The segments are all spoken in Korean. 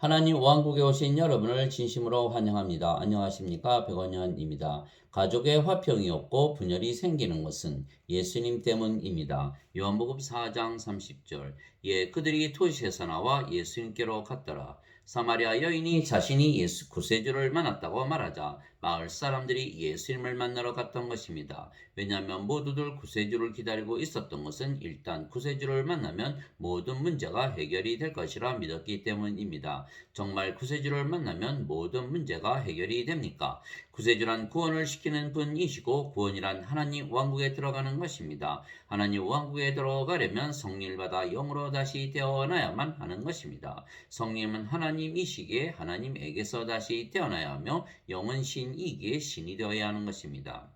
하나님 왕국에 오신 여러분을 진심으로 환영합니다. 안녕하십니까? 백원현입니다. 가족의 화평이 없고 분열이 생기는 것은 예수님 때문입니다. 요한복음 4장 30절. 그들이 토시에서 나와 예수님께로 갔더라. 사마리아 여인이 자신이 예수 구세주를 만났다고 말하자 마을 사람들이 예수님을 만나러 갔던 것입니다. 왜냐하면 모두들 구세주를 기다리고 있었던 것은 일단 구세주를 만나면 모든 문제가 해결이 될 것이라 믿었기 때문입니다. 정말 구세주를 만나면 모든 문제가 해결이 됩니까? 구세주란 구원을 시키는 분이시고 구원이란 하나님 왕국에 들어가는 것입니다. 하나님 왕국에 들어가려면 성령을 받아 영으로 다시 태어나야만 하는 것입니다. 성령은 하나님이시기에 하나님에게서 다시 태어나야 하며 영은 신이기에 신이 되어야 하는 것입니다.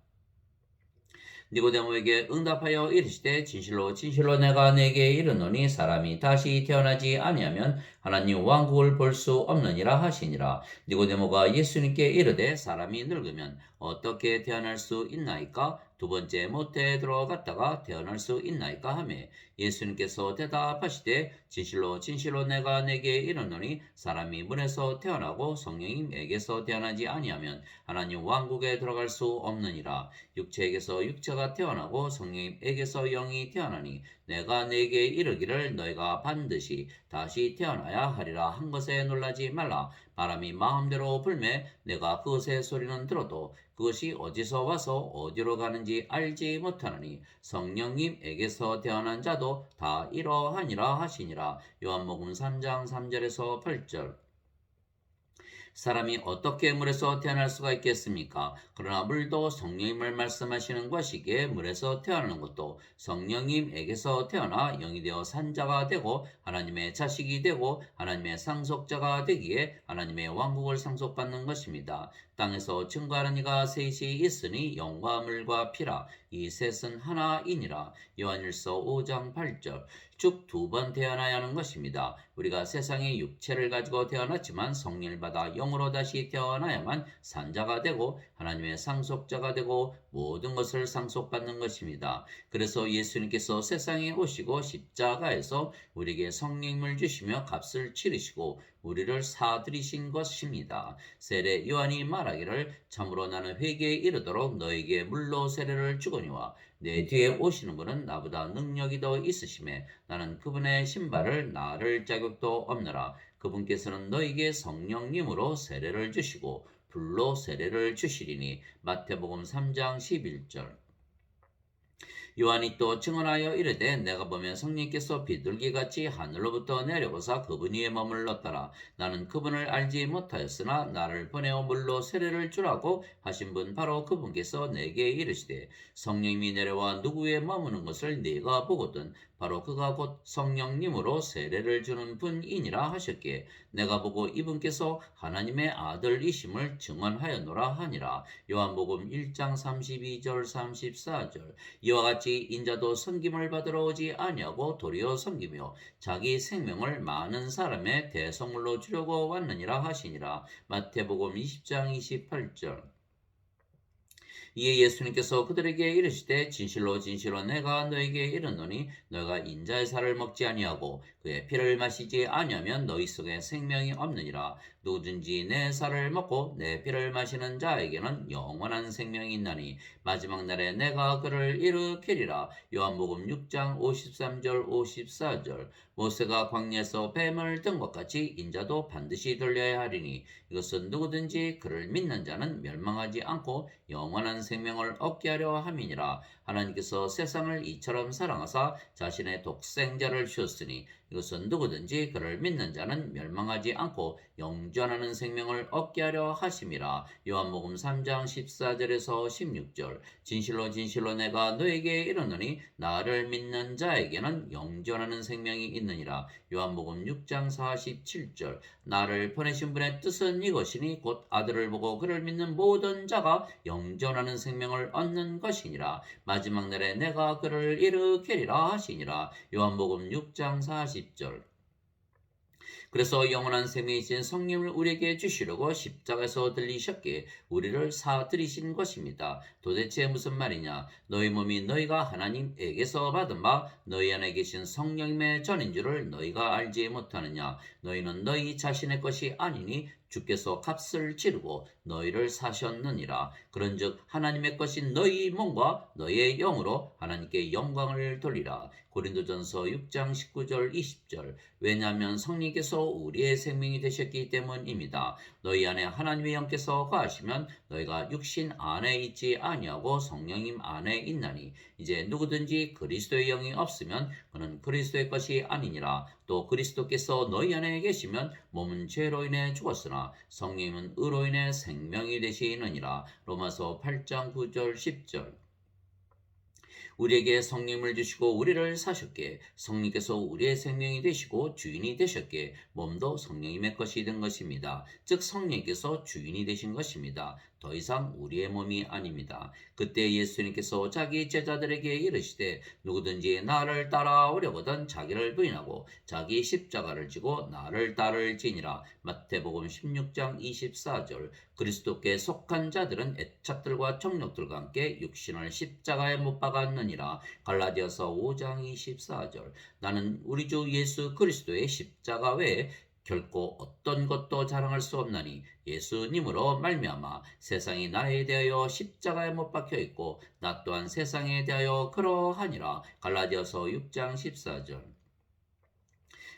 니고데모에게 응답하여 이르시되 진실로 진실로 내가 네게 이르노니 사람이 다시 태어나지 아니하면 하나님 왕국을 볼 수 없느니라 하시니라. 니고데모가 예수님께 이르되 사람이 늙으면 어떻게 태어날 수 있나이까? 두 번째 모태에 들어갔다가 태어날 수 있나이까 하매 예수님께서 대답하시되 진실로 진실로 내가 네게 이르노니 사람이 물에서 태어나고 성령님에게서 태어나지 아니하면 하나님 왕국에 들어갈 수 없느니라. 육체에게서 육체가 태어나고 성령님에게서 영이 태어나니 내가 네게 이르기를 너희가 반드시 다시 태어나야 하리라 한 것에 놀라지 말라. 바람이 마음대로 불매 내가 그것의 소리는 들어도 그것이 어디서 와서 어디로 가는지 알지 못하느니 성령님에게서 태어난 자도 다 이러하니라 하시니라. 요한복음 3장 3절에서 8절. 사람이 어떻게 물에서 태어날 수가 있겠습니까? 그러나 물도 성령님을 말씀하시는 것이기에 물에서 태어나는 것도 성령님에게서 태어나 영이 되어 산자가 되고 하나님의 자식이 되고 하나님의 상속자가 되기에 하나님의 왕국을 상속받는 것입니다. 땅에서 증거하는 이가 셋이 있으니 영과 물과 피라. 이 셋은 하나이니라. 요한일서 5장 8절. 쭉 두 번 태어나야 하는 것입니다. 우리가 세상의 육체를 가지고 태어났지만 성령을 받아 영으로 다시 태어나야만 산자가 되고 하나님의 상속자가 되고 모든 것을 상속받는 것입니다. 그래서 예수님께서 세상에 오시고 십자가에서 우리에게 성령을 주시며 값을 치르시고 우리를 사들이신 것입니다. 세례 요한이 말하기를 참으로 나는 회개에 이르도록 너에게 물로 세례를 주거니와 내 뒤에 오시는 분은 나보다 능력이 더 있으심에 나는 그분의 신발을 나를 자격도 없느라. 그분께서는 너에게 성령님으로 세례를 주시고 불로 세례를 주시리니. 마태복음 3장 11절. 요한이 또 증언하여 이르되 내가 보면 성령께서 비둘기같이 하늘로부터 내려오사 그분 위에 머물렀더라. 나는 그분을 알지 못하였으나 나를 보내어 물로 세례를 주라고 하신 분 바로 그분께서 내게 이르시되 성령님이 내려와 누구 위에 머무는 것을 네가 보거든 바로 그가 곧 성령님으로 세례를 주는 분이니라 하셨기에 내가 보고 이분께서 하나님의 아들이심을 증언하였노라 하니라. 요한복음 1장 32절 34절. 이와 같이 인자도 섬김을 받으러 오지 아니하고 도리어 섬기며 자기 생명을 많은 사람의 대성물로 주려고 왔느니라 하시니라. 마태복음 20장 28절. 이에 예수님께서 그들에게 이르시되 진실로 진실로 내가 너에게 이르노니 너희가 인자의 살을 먹지 아니하고 그의 피를 마시지 아니하면 너희 속에 생명이 없느니라. 누구든지 내 살을 먹고 내 피를 마시는 자에게는 영원한 생명이 있나니 마지막 날에 내가 그를 일으키리라. 요한복음 6장 53절 54절. 모세가 광야에서 뱀을 든 것 같이 인자도 반드시 들려야 하리니 이것은 누구든지 그를 믿는 자는 멸망하지 않고 영원한 생명을 얻게 하려 함이니라. 하나님께서 세상을 이처럼 사랑하사 자신의 독생자를 주셨으니 이것은 누구든지 그를 믿는 자는 멸망하지 않고 영존하는 생명을 얻게 하려 하심이라. 요한복음 3장 14절에서 16절. 진실로 진실로 내가 너에게 이르노니 나를 믿는 자에게는 영존하는 생명이 있느니라. 요한복음 6장 47절. 나를 보내신 분의 뜻은 이것이니 곧 아들을 보고 그를 믿는 모든 자가 영존하는 생명을 얻는 것이니라. 마지막 날에 내가 그를 일으키리라 하시니라. 요한복음 6장 40절. 그래서 영원한 생명이신 성령을 우리에게 주시려고 십자가에서 들리셨기에 우리를 사들이신 것입니다. 도대체 무슨 말이냐? 너희 몸이 너희가 하나님에게서 받은 바 너희 안에 계신 성령님의 전인 줄을 너희가 알지 못하느냐? 너희는 너희 자신의 것이 아니니 주께서 값을 치르고 너희를 사셨느니라. 그런즉 하나님의 것인 너희 몸과 너희의 영으로 하나님께 영광을 돌리라. 고린도전서 6장 19절 20절. 왜냐하면 성령께서 우리의 생명이 되셨기 때문입니다. 너희 안에 하나님의 영께서 거하시면 너희가 육신 안에 있지 아니하고 성령님 안에 있나니 이제 누구든지 그리스도의 영이 없으면 그는 그리스도의 것이 아니니라. 또 그리스도께서 너희 안에 계시면 몸은 죄로 인해 죽었으나 성령님은 의로 인해 생명이 되시느니라. 로마서 8장 9절 10절. 우리에게 성령을 주시고 우리를 사셨기에 성령께서 우리의 생명이 되시고 주인이 되셨기에 몸도 성령님의 것이 된 것입니다. 즉 성령께서 주인이 되신 것입니다. 더 이상 우리의 몸이 아닙니다. 그때 예수님께서 자기 제자들에게 이르시되 누구든지 나를 따라오려거든 자기를 부인하고 자기 십자가를 지고 나를 따를지니라. 마태복음 16장 24절. 그리스도께 속한 자들은 애착들과 정욕들과 함께 육신을 십자가에 못 박았느니라. 갈라디아서 5장 24절. 나는 우리 주 예수 그리스도의 십자가 외에 결코 어떤 것도 자랑할 수 없나니 예수님으로 말미암아 세상이 나에 대하여 십자가에 못 박혀 있고 나 또한 세상에 대하여 그러하니라. 갈라디아서 6장 14절.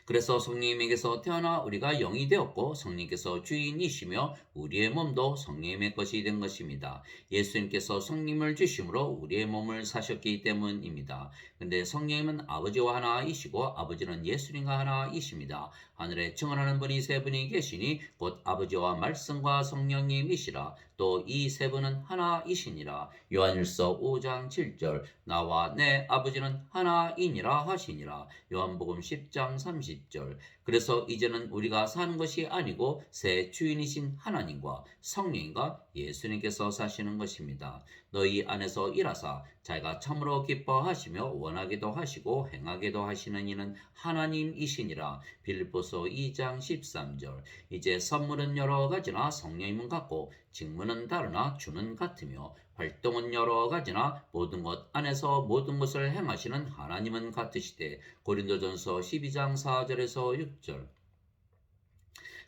그래서 성령님에게서 태어나 우리가 영이 되었고 성령께서 주인이시며 우리의 몸도 성령님의 것이 된 것입니다. 예수님께서 성령님을 주심으로 우리의 몸을 사셨기 때문입니다. 근데 성령님은 아버지와 하나이시고 아버지는 예수님과 하나이십니다. 하늘에 증언하는 분이 세 분이 계시니 곧 아버지와 말씀과 성령님이시라. 또 이 세 분은 하나이시니라. 요한일서 5장 7절. 나와 내 아버지는 하나이니라 하시니라. 요한복음 10장 30절. 그래서 이제는 우리가 사는 것이 아니고 새 주인이신 하나님과 성령과 예수님께서 사시는 것입니다. 너희 안에서 일하사 자기가 참으로 기뻐하시며 원하기도 하시고 행하기도 하시는 이는 하나님이시니라. 빌립보서 2장 13절. 이제 선물은 여러 가지나 성령님은 같고 직무는 다르나 주는 같으며 활동은 여러 가지나 모든 것 안에서 모든 것을 행하시는 하나님은 같으시되. 고린도전서 12장 4절에서 6절.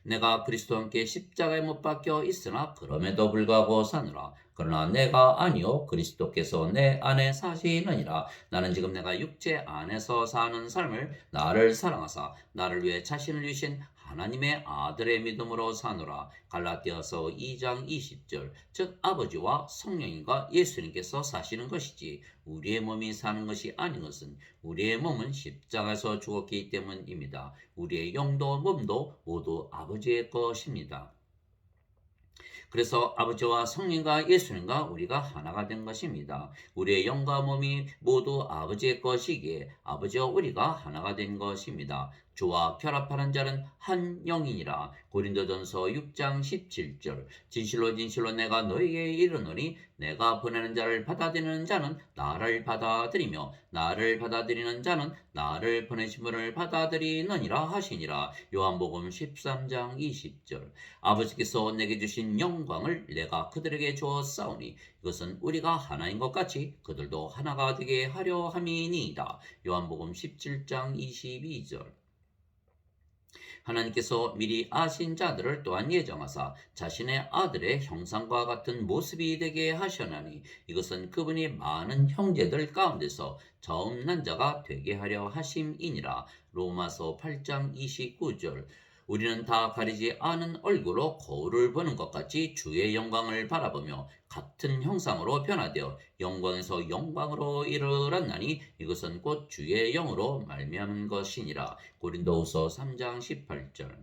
내가 그리스도와 함께 십자가에 못 박혀 있으나 그럼에도 불구하고 사느라. 그러나 내가 아니요 그리스도께서 내 안에 사시느니라. 나는 지금 내가 육체 안에서 사는 삶을 나를 사랑하사 나를 위해 자신을 주신 하나님의 아들의 믿음으로 사노라. 갈라디아서 2장 20절. 즉 아버지와 성령님과 예수님께서 사시는 것이지 우리의 몸이 사는 것이 아닌 것은 우리의 몸은 십자가에서 죽었기 때문입니다. 우리의 영도 몸도 모두 아버지의 것입니다. 그래서 아버지와 성령과 예수님과 우리가 하나가 된 것입니다. 우리의 영과 몸이 모두 아버지의 것이기에 아버지와 우리가 하나가 된 것입니다. 주와 결합하는 자는 한 영이니라. 고린도전서 6장 17절. 진실로 진실로 내가 너희에게 이르노니 내가 보내는 자를 받아들이는 자는 나를 받아들이며 나를 받아들이는 자는 나를 보내신 분을 받아들이느니라 하시니라. 요한복음 13장 20절. 아버지께서 내게 주신 영광을 내가 그들에게 주었사오니 이것은 우리가 하나인 것 같이 그들도 하나가 되게 하려 함이니이다. 요한복음 17장 22절. 하나님께서 미리 아신 자들을 또한 예정하사 자신의 아들의 형상과 같은 모습이 되게 하셨나니 이것은 그분이 많은 형제들 가운데서 처음 난 자가 되게 하려 하심이니라. 로마서 8장 29절. 우리는 다 가리지 않은 얼굴로 거울을 보는 것 같이 주의 영광을 바라보며 같은 형상으로 변화되어 영광에서 영광으로 이르렀나니 이것은 곧 주의 영으로 말미암은 것이니라. 고린도후서 3장 18절.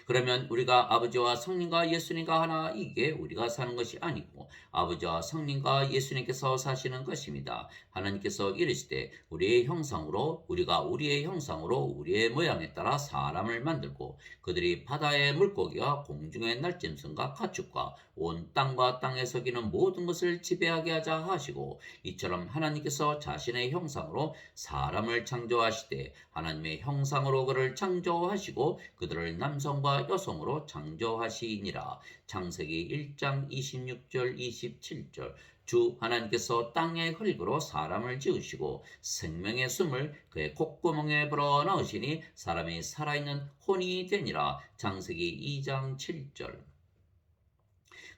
그러면 우리가 아버지와 성령과 예수님과 하나 이게 우리가 사는 것이 아니고 아버지와 성령과 예수님께서 사시는 것입니다. 하나님께서 이르시되 우리의 형상으로 우리가 우리의 형상으로 우리의 모양에 따라 사람을 만들고 그들이 바다의 물고기와 공중의 날짐승과 가축과 온 땅과 땅에 서기는 모든 것을 지배하게 하자 하시고 이처럼 하나님께서 자신의 형상으로 사람을 창조하시되 하나님의 형상으로 그를 창조하시고 그들을 남성과 여성으로 창조하시니라. 창세기 1장 26절 27절 주 하나님께서 땅의 흙으로 사람을 지으시고 생명의 숨을 그의 콧구멍에 불어 넣으시니 사람이 살아있는 혼이 되니라. 창세기 2장 7절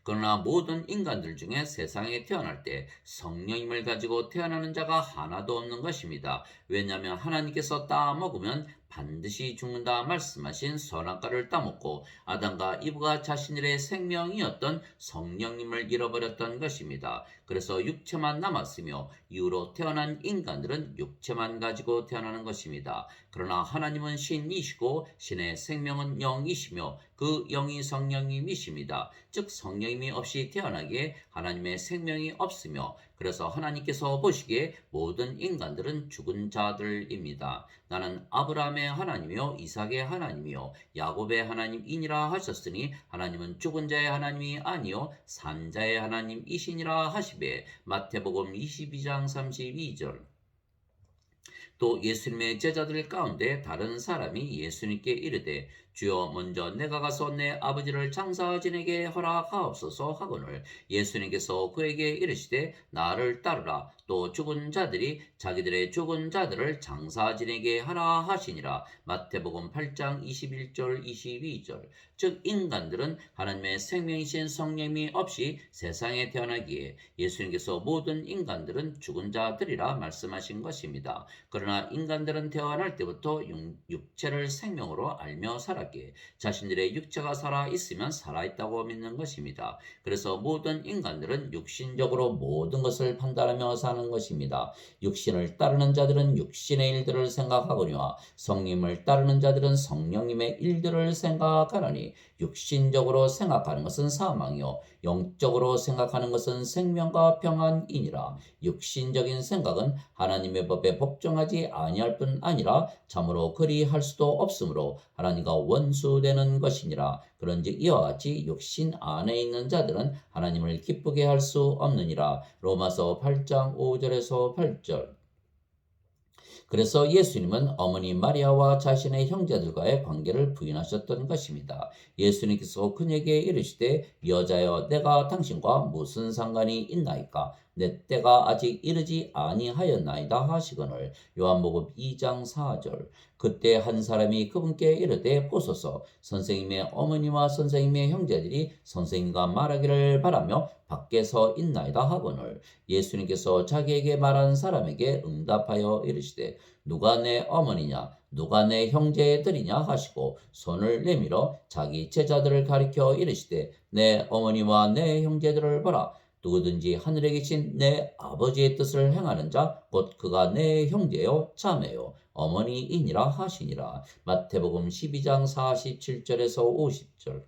그러나 모든 인간들 중에 세상에 태어날 때 성령님을 가지고 태어나는 자가 하나도 없는 것입니다. 왜냐하면 하나님께서 따먹으면 반드시 죽는다 말씀하신 선악과를 따먹고 아담과 이브가 자신들의 생명이었던 성령님을 잃어버렸던 것입니다. 그래서 육체만 남았으며 이후로 태어난 인간들은 육체만 가지고 태어나는 것입니다. 그러나 하나님은 신이시고 신의 생명은 영이시며 그 영이 성령님이십니다. 즉 성령님이 없이 태어나기에 하나님의 생명이 없으며 그래서 하나님께서 보시기에 모든 인간들은 죽은 자들입니다. 나는 아브라함의 하나님이요 이삭의 하나님이요 야곱의 하나님이니라 하셨으니 하나님은 죽은 자의 하나님이 아니요 산 자의 하나님이시니라 하시되 마태복음 22장 32절 또 예수님의 제자들 가운데 다른 사람이 예수님께 이르되 주여 먼저 내가 가서 내 아버지를 장사 지내게 허락하옵소서 하거늘 예수님께서 그에게 이르시되 나를 따르라 또 죽은 자들이 자기들의 죽은 자들을 장사 지내게 하라 하시니라. 마태복음 8장 21절 22절 즉 인간들은 하나님의 생명이신 성령이 없이 세상에 태어나기에 예수님께서 모든 인간들은 죽은 자들이라 말씀하신 것입니다. 그러나 인간들은 태어날 때부터 육체를 생명으로 알며 살았기에 자신들의 육체가 살아있으면 살아있다고 믿는 것입니다. 그래서 모든 인간들은 육신적으로 모든 것을 판단하며 사는 것입니다. 육신을 따르는 자들은 육신의 일들을 생각하거니와 성령님을 따르는 자들은 성령님의 일들을 생각하노니 육신적으로 생각하는 것은 사망이요 영적으로 생각하는 것은 생명과 평안이니라. 육신적인 생각은 하나님의 법에 복종하지 아니할 뿐 아니라 참으로 그리할 수도 없으므로 하나님과 원수되는 것이니라. 그런즉 이와 같이 육신 안에 있는 자들은 하나님을 기쁘게 할 수 없느니라. 로마서 8장 5절에서 8절 그래서 예수님은 어머니 마리아와 자신의 형제들과의 관계를 부인하셨던 것입니다. 예수님께서 그녀에게 이르시되 여자여 내가 당신과 무슨 상관이 있나이까 내 때가 아직 이르지 아니하였나이다 하시거늘 요한복음 2장 4절 그때 한 사람이 그분께 이르되 보소서 선생님의 어머니와 선생님의 형제들이 선생님과 말하기를 바라며 밖에서 있나이다 하거늘 예수님께서 자기에게 말한 사람에게 응답하여 이르시되 누가 내 어머니냐 누가 내 형제들이냐 하시고 손을 내밀어 자기 제자들을 가리켜 이르시되 내 어머니와 내 형제들을 보라 누구든지 하늘에 계신 내 아버지의 뜻을 행하는 자 곧 그가 내 형제요 자매요 어머니이니라 하시니라. 마태복음 12장 47절에서 50절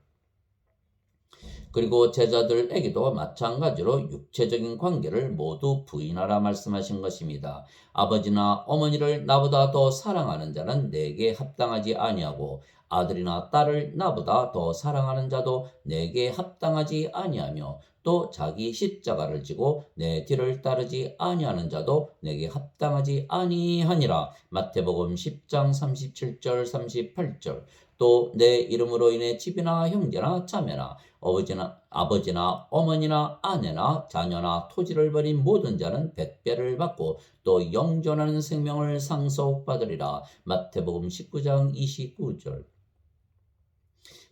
그리고 제자들에게도 마찬가지로 육체적인 관계를 모두 부인하라 말씀하신 것입니다. 아버지나 어머니를 나보다 더 사랑하는 자는 내게 합당하지 아니하고 아들이나 딸을 나보다 더 사랑하는 자도 내게 합당하지 아니하며 또 자기 십자가를 지고 내 뒤를 따르지 아니하는 자도 내게 합당하지 아니하니라. 마태복음 10장 37절 38절 또 내 이름으로 인해 집이나 형제나 자매나 아버지나 어머니나 아내나 자녀나 토지를 버린 모든 자는 백배를 받고 또 영존하는 생명을 상속받으리라. 마태복음 19장 29절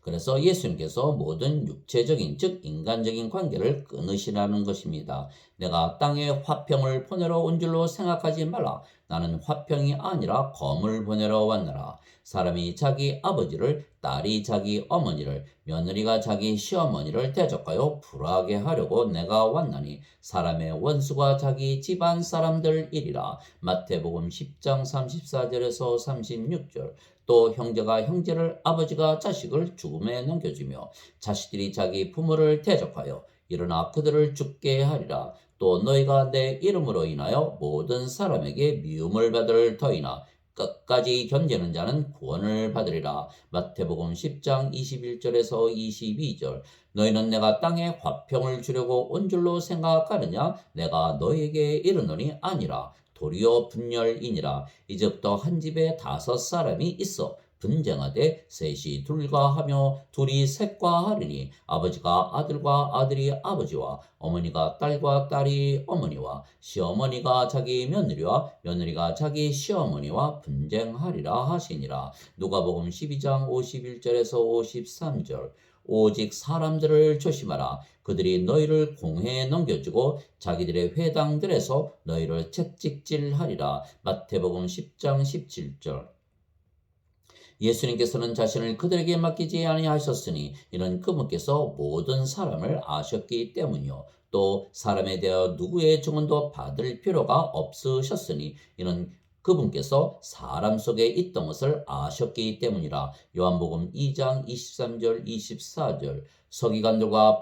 그래서 예수님께서 모든 육체적인 즉 인간적인 관계를 끊으시라는 것입니다. 내가 땅에 화평을 보내러 온 줄로 생각하지 말라. 나는 화평이 아니라 검을 보내러 왔노라. 사람이 자기 아버지를, 딸이 자기 어머니를, 며느리가 자기 시어머니를 대적하여 불화하게 하려고 내가 왔나니 사람의 원수가 자기 집안 사람들이리라. 마태복음 10장 34절에서 36절. 또 형제가 형제를, 아버지가 자식을 죽음에 넘겨주며 자식들이 자기 부모를 대적하여 일어나 그들을 죽게 하리라. 또 너희가 내 이름으로 인하여 모든 사람에게 미움을 받을 터이나 끝까지 견디는 자는 구원을 받으리라. 마태복음 10장 21절에서 22절. 너희는 내가 땅에 화평을 주려고 온 줄로 생각하느냐? 내가 너희에게 이르노니 아니라 도리어 분열이니라. 이제부터 한 집에 5사람이 있어 분쟁하되 셋이 둘과 하며 둘이 셋과 하리니 아버지가 아들과 아들이 아버지와 어머니가 딸과 딸이 어머니와 시어머니가 자기 며느리와 며느리가 자기 시어머니와 분쟁하리라 하시니라. 누가복음 12장 51절에서 53절. 오직 사람들을 조심하라. 그들이 너희를 공회에 넘겨주고 자기들의 회당들에서 너희를 채찍질하리라. 마태복음 10장 17절. 예수님께서는 자신을 그들에게 맡기지 아니하셨으니 이는 그분께서 모든 사람을 아셨기 때문이요. 또 사람에 대하여 누구의 증언도 받을 필요가 없으셨으니 이는 그분께서 사람 속에 있던 것을 아셨기 때문이라. 요한복음 2장 23절 24절. 서기관들과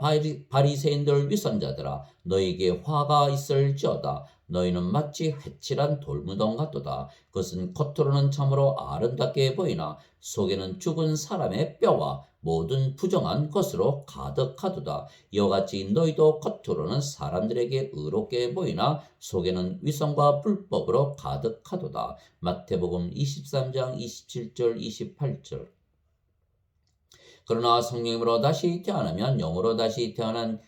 바리새인들 위선자들아, 너희에게 화가 있을지어다. 너희는 마치 회칠한 돌무덤 같도다. 그것은 겉으로는 참으로 아름답게 보이나 속에는 죽은 사람의 뼈와 모든 부정한 것으로 가득하도다. 이와 같이 너희도 겉으로는 사람들에게 의롭게 보이나 속에는 위선과 불법으로 가득하도다. 마태복음 23장 27절 28절. 그러나 성령으로 다시 태어나면 영으로 다시 태어난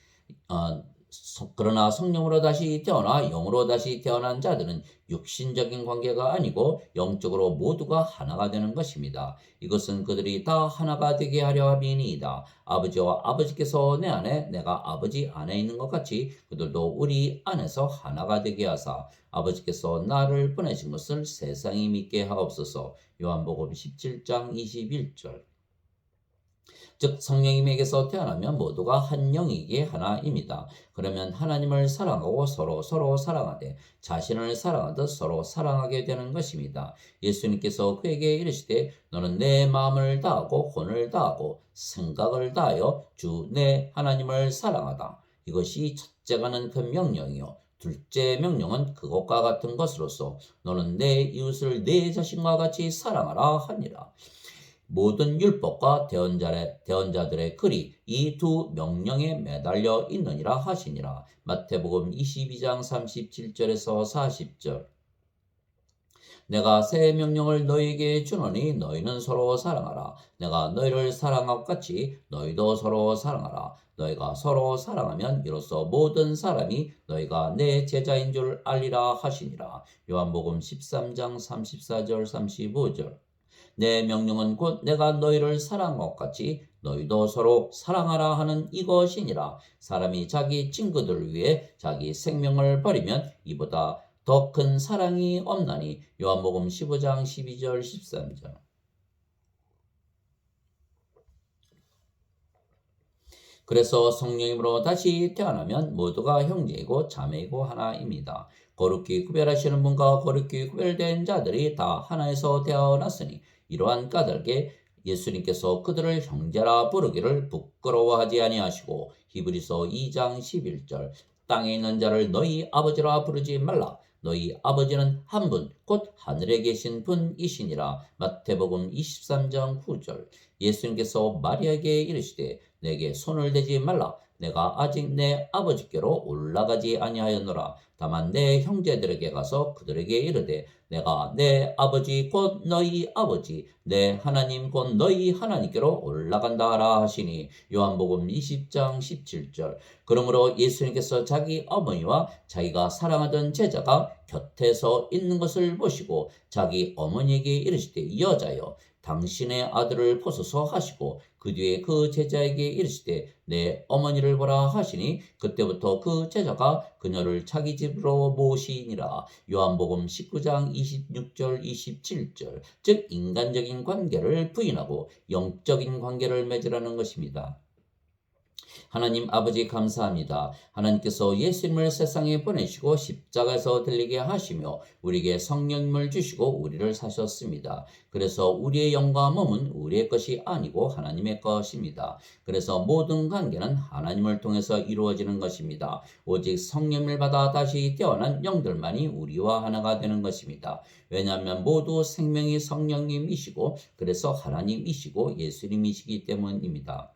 그러나 성령으로 다시 태어나 영으로 다시 태어난 자들은 육신적인 관계가 아니고 영적으로 모두가 하나가 되는 것입니다. 이것은 그들이 다 하나가 되게 하려 함이니이다. 아버지와 아버지께서 내 안에 내가 아버지 안에 있는 것 같이 그들도 우리 안에서 하나가 되게 하사 아버지께서 나를 보내신 것을 세상이 믿게 하옵소서. 요한복음 17장 21절. 즉 성령님에게서 태어나면 모두가 한 영이기에 하나입니다. 그러면 하나님을 사랑하고 서로 사랑하되 자신을 사랑하듯 서로 사랑하게 되는 것입니다. 예수님께서 그에게 이르시되 너는 내 마음을 다하고 혼을 다하고 생각을 다하여 주 내 하나님을 사랑하다. 이것이 첫째가는 그 명령이요. 둘째 명령은 그것과 같은 것으로서 너는 내 이웃을 내 자신과 같이 사랑하라 하니라. 모든 율법과 대언자들의 글이 이 두 명령에 매달려 있느니라 하시니라. 마태복음 22장 37절에서 40절. 내가 새 명령을 너희에게 주노니 너희는 서로 사랑하라. 내가 너희를 사랑한 것 같이 너희도 서로 사랑하라. 너희가 서로 사랑하면 이로써 모든 사람이 너희가 내 제자인 줄 알리라 하시니라. 요한복음 13장 34절 35절. 내 명령은 곧 내가 너희를 사랑한 것 같이 너희도 서로 사랑하라 하는 이것이니라. 사람이 자기 친구들을 위해 자기 생명을 버리면 이보다 더 큰 사랑이 없나니. 요한복음 15장 12절 13절. 그래서 성령님으로 다시 태어나면 모두가 형제이고 자매이고 하나입니다. 거룩히 구별하시는 분과 거룩히 구별된 자들이 다 하나에서 태어났으니 이러한 까닭에 예수님께서 그들을 형제라 부르기를 부끄러워하지 아니하시고 히브리서 2장 11절 땅에 있는 자를 너희 아버지라 부르지 말라. 너희 아버지는 한 분, 곧 하늘에 계신 분이시니라. 마태복음 23장 9절. 예수님께서 마리아에게 이르시되 내게 손을 대지 말라. 내가 아직 내 아버지께로 올라가지 아니하였노라. 다만 내 형제들에게 가서 그들에게 이르되 내가 내 아버지 곧 너희 아버지 내 하나님 곧 너희 하나님께로 올라간다 하라 하시니. 요한복음 20장 17절. 그러므로 예수님께서 자기 어머니와 자기가 사랑하던 제자가 곁에서 있는 것을 보시고 자기 어머니에게 이르시되 여자여 당신의 아들을 보소서 하시고 그 뒤에 그 제자에게 이르시되 내 어머니를 보라 하시니 그때부터 그 제자가 그녀를 자기 집으로 모시니라. 요한복음 19장 26절 27절. 즉 인간적인 관계를 부인하고 영적인 관계를 맺으라는 것입니다. 하나님 아버지 감사합니다. 하나님께서 예수님을 세상에 보내시고 십자가에서 들리게 하시며 우리에게 성령님을 주시고 우리를 사셨습니다. 그래서 우리의 영과 몸은 우리의 것이 아니고 하나님의 것입니다. 그래서 모든 관계는 하나님을 통해서 이루어지는 것입니다. 오직 성령을 받아 다시 태어난 영들만이 우리와 하나가 되는 것입니다. 왜냐하면 모두 생명이 성령님이시고 그래서 하나님이시고 예수님이시기 때문입니다.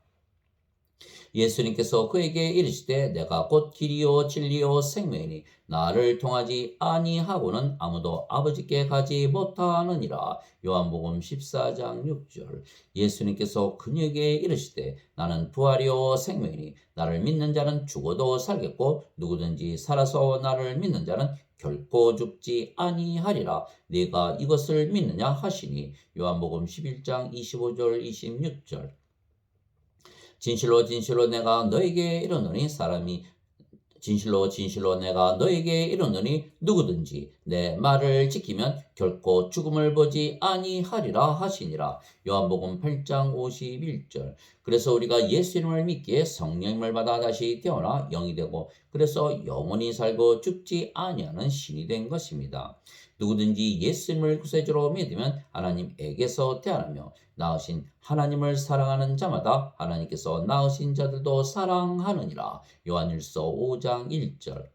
예수님께서 그에게 이르시되 내가 곧 길이요 진리요 생명이니 나를 통하지 아니하고는 아무도 아버지께 가지 못하느니라. 요한복음 14장 6절. 예수님께서 그녀에게 이르시되 나는 부활이요 생명이니 나를 믿는 자는 죽어도 살겠고 누구든지 살아서 나를 믿는 자는 결코 죽지 아니하리라. 네가 이것을 믿느냐 하시니. 요한복음 11장 25절 26절. 진실로 진실로 내가 너에게 이르노니 진실로 내가 너에게 이르노니 누구든지 내 말을 지키면 결코 죽음을 보지 아니하리라 하시니라. 요한복음 8장 51절. 그래서 우리가 예수님을 믿기에 성령님을 받아 다시 태어나 영이 되고 그래서 영원히 살고 죽지 아니하는 신이 된 것입니다. 누구든지 예수님을 구세주로 믿으면 하나님에게서 태어나며 낳으신 하나님을 사랑하는 자마다 하나님께서 낳으신 자들도 사랑하느니라. 요한일서 5장 1절.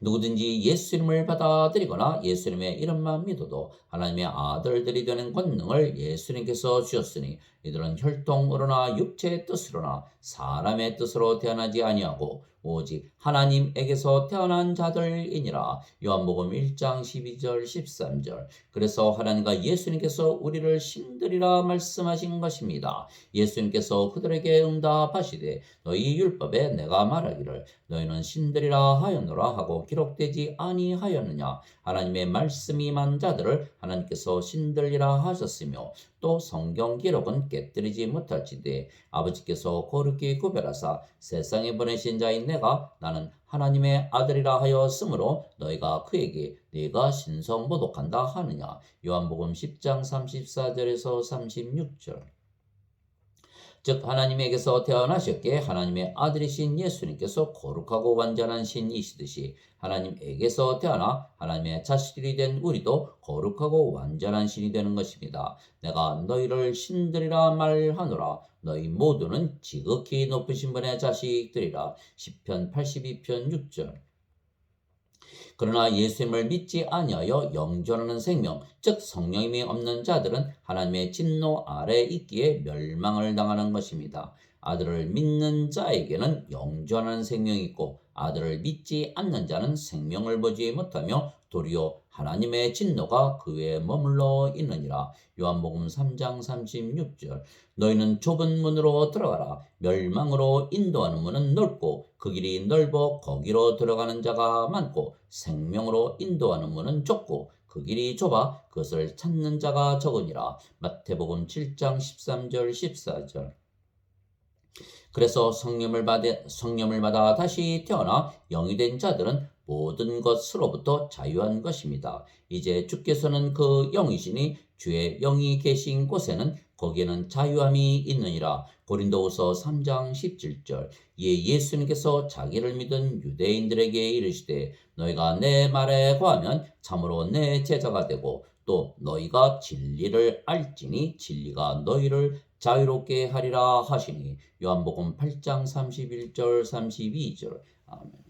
누구든지 예수님을 받아들이거나 예수님의 이름만 믿어도 하나님의 아들들이 되는 권능을 예수님께서 주셨으니 이들은 혈통으로나 육체의 뜻으로나 사람의 뜻으로 태어나지 아니하고 오직 하나님에게서 태어난 자들이니라. 요한복음 1장 12절 13절. 그래서 하나님과 예수님께서 우리를 신들이라 말씀하신 것입니다. 예수님께서 그들에게 응답하시되 너희 율법에 내가 말하기를 너희는 신들이라 하였노라 하고 기록되지 아니하였느냐. 하나님의 말씀이 임한 자들을 하나님께서 신들이라 하셨으며 또 성경 기록은 깨뜨리지 못할지되 아버지께서 거룩히 구별하사 세상에 보내신 자인 내가 나는 하나님의 아들이라 하였으므로 너희가 그에게 네가 신성모독한다 하느냐. 요한복음 10장 34절에서 36절. 즉 하나님에게서 태어나셨기에 하나님의 아들이신 예수님께서 거룩하고 완전한 신이시듯이 하나님에게서 태어나 하나님의 자식이 된 우리도 거룩하고 완전한 신이 되는 것입니다. 내가 너희를 신들이라 말하노라. 너희 모두는 지극히 높으신 분의 자식들이라. 시편 82편 6절. 그러나 예수님을 믿지 아니하여 영존하는 생명, 즉 성령님이 없는 자들은 하나님의 진노 아래 있기에 멸망을 당하는 것입니다. 아들을 믿는 자에게는 영존하는 생명이 있고 아들을 믿지 않는 자는 생명을 보지 못하며 도리어 하나님의 진노가 그에 머물러 있느니라. 요한복음 3장 36절. 너희는 좁은 문으로 들어가라. 멸망으로 인도하는 문은 넓고 그 길이 넓어 거기로 들어가는 자가 많고 생명으로 인도하는 문은 좁고 그 길이 좁아 그것을 찾는 자가 적으니라. 마태복음 7장 13절 14절. 그래서 성령을 받아 다시 태어나 영이 된 자들은 모든 것으로부터 자유한 것입니다. 이제 주께서는 그 영이시니 주의 영이 계신 곳에는 거기에는 자유함이 있느니라. 고린도후서 3장 17절. 이에 예수님께서 자기를 믿은 유대인들에게 이르시되 너희가 내 말에 거하면 참으로 내 제자가 되고 또 너희가 진리를 알지니 진리가 너희를 자유롭게 하리라 하시니. 요한복음 8장 31절 32절. 아멘.